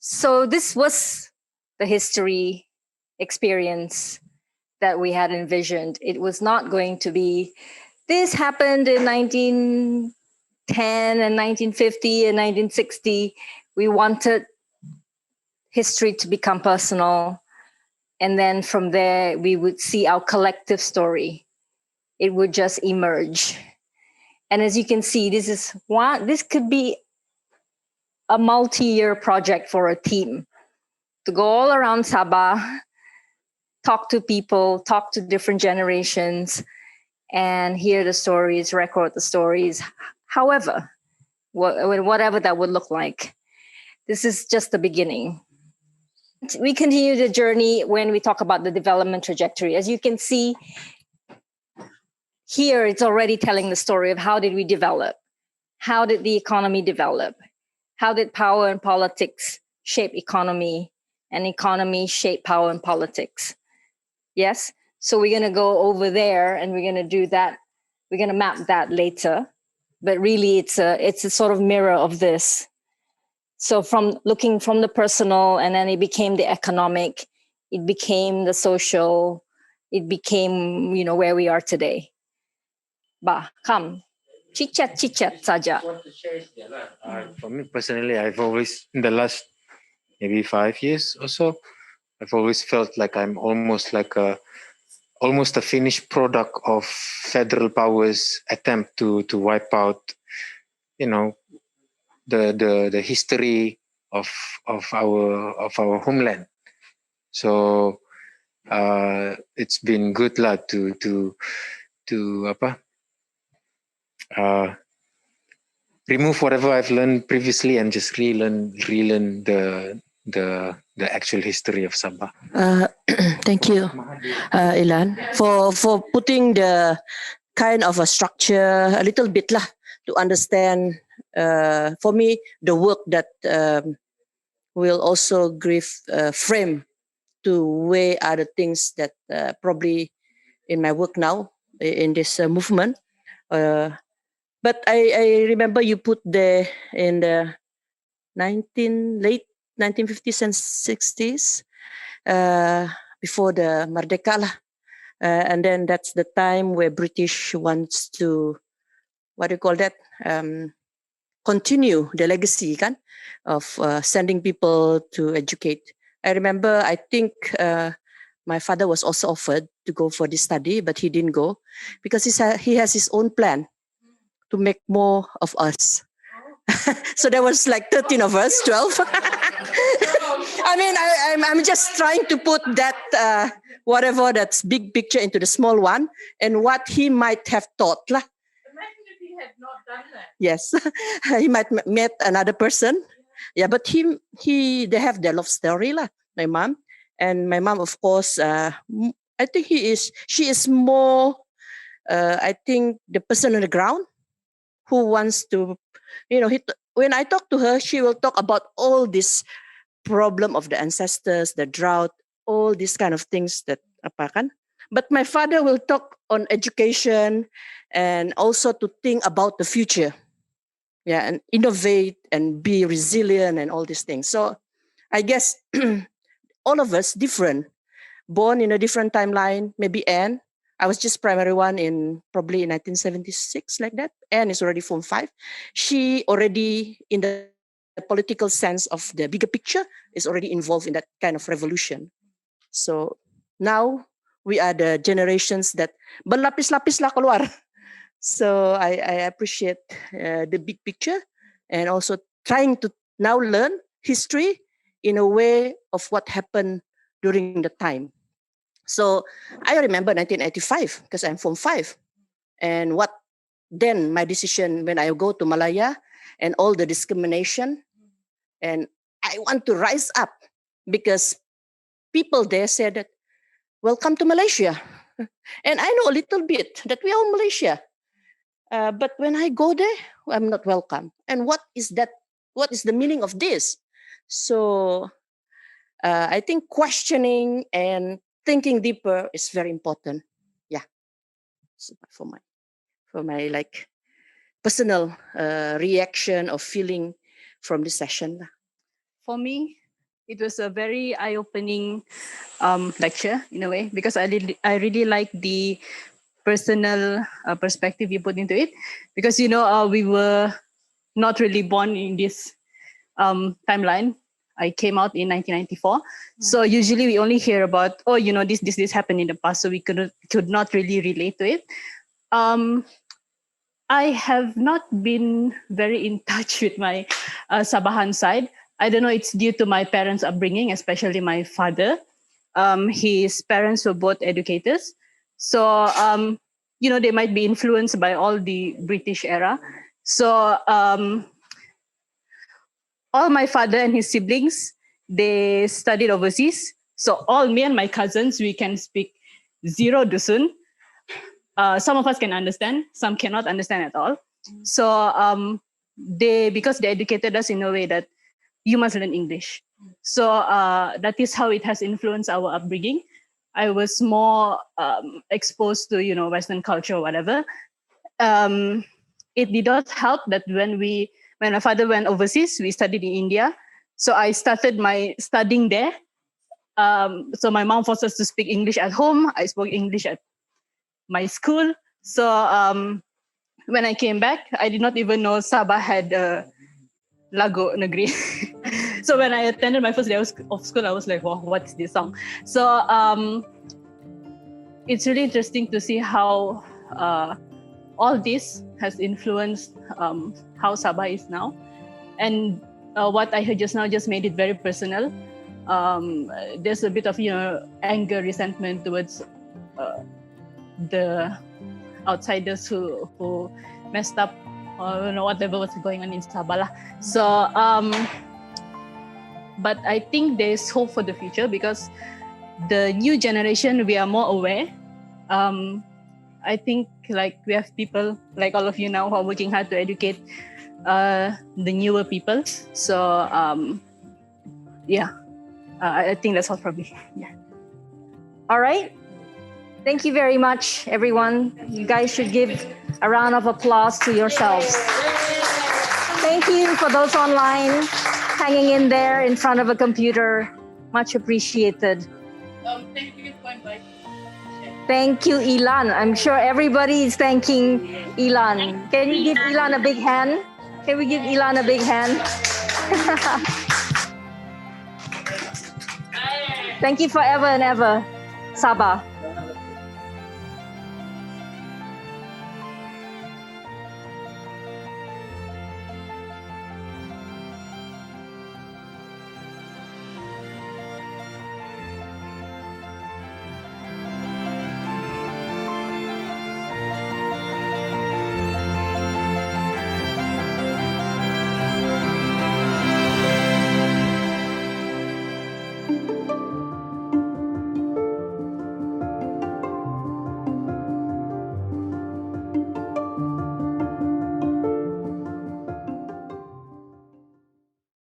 So this was the history experience that we had envisioned. It was not going to be, this happened in 1910 and 1950 and 1960. We wanted history to become personal. And then from there, we would see our collective story. It would just emerge. And as you can see, this could be a multi-year project for a team to go all around Sabah, talk to people, talk to different generations, and hear the stories, record the stories. However, whatever that would look like. This is just the beginning. We continue the journey when we talk about the development trajectory. As you can see, here it's already telling the story of how did we develop? How did the economy develop? How did power and politics shape economy, and economy shape power and politics? Yes? So we're going to go over there and we're going to do that. We're going to map that later. But really, it's a sort of mirror of this. So from looking from the personal, and then it became the economic, it became the social, it became, where we are today. Bah, come. Chit-chat saja. For me personally, I've always, in the last maybe 5 years or so, I've always felt like I'm almost a finished product of federal powers' attempt to wipe out, the history of our homeland. So it's been good lah to remove whatever I've learned previously and just relearn the actual history of Sabah. Thank you, Ilan, for putting the kind of a structure a little bit lah to understand. For me, the work that will also give frame to weigh other things that probably in my work now in this movement. But I remember you put there in the late 1950s and 60s before the Merdeka lah. And then that's the time where British wants to, what do you call that? Continue the legacy kan, of sending people to educate. I remember, I think my father was also offered to go for this study, but he didn't go because he has his own plan to make more of us. So there was like 13 of us, 12. I mean, I'm just trying to put that, whatever that's big picture into the small one and what he might have thought lah. Imagine if he had not done that. Yes, he might met another person. Yeah, but they have their love story lah, my mom. And my mom, of course, I think she is more, I think, the person on the ground who wants to, when I talk to her, she will talk about all this problem of the ancestors, the drought, all these kind of things that apa kan. But my father will talk on education and also to think about the future. Yeah, and innovate and be resilient and all these things. So I guess all of us different, born in a different timeline. Maybe Anne, I was just primary one probably in 1976, like that. Anne is already Form 5. She already, in the political sense of the bigger picture, is already involved in that kind of revolution. So now we are the generations that berlapis-lapis lah keluar. So I appreciate the big picture and also trying to now learn history in a way of what happened during the time. So I remember 1985 because I'm Form 5. And what then my decision when I go to Malaya and all the discrimination, and I want to rise up because people there said that, welcome to Malaysia. And I know a little bit that we are Malaysia. But when I go there, I'm not welcome. And what is that? What is the meaning of this? So I think questioning and thinking deeper is very important. Yeah. So for my like personal reaction or feeling from this session. For me, It was a very eye-opening lecture in a way, because I really like the personal perspective you put into it, because we were not really born in this timeline. I came out in 1994, so usually we only hear about this happened in the past, so we could not really relate to it. I have not been very in touch with my Sabahan side. I don't know, it's due to my parents' upbringing, especially my father. His parents were both educators. So, they might be influenced by all the British era. So, all my father and his siblings, they studied overseas. So all me and my cousins, we can speak zero Dusun. Some of us can understand, some cannot understand at all. So because they educated us in a way that you must learn English. So that is how it has influenced our upbringing. I was more exposed to, Western culture or whatever. It did not help that when my father went overseas, we studied in India. So I started my studying there. So my mom forced us to speak English at home. I spoke English at my school. So when I came back, I did not even know Sabah had Lagu Negeri. So when I attended my first day of school, I was like, wow, what's this song? So it's really interesting to see how all this has influenced how Sabah is now. And what I heard just now just made it very personal. There's a bit of, anger, resentment towards the outsiders who messed up, or whatever was going on in Sabah. So, but I think there's hope for the future, because the new generation, we are more aware. I think we have people like all of you now who are working hard to educate the newer people. So I think that's all from me. Yeah. All right. Thank you very much, everyone. You guys should give a round of applause to yourselves. Thank you for those online, hanging in there in front of a computer. Much appreciated. Thank you for inviting me. Thank you, Ilan. I'm sure everybody is thanking Ilan. Can you give Ilan a big hand? Can we give Ilan a big hand? Thank you forever and ever, Sabah.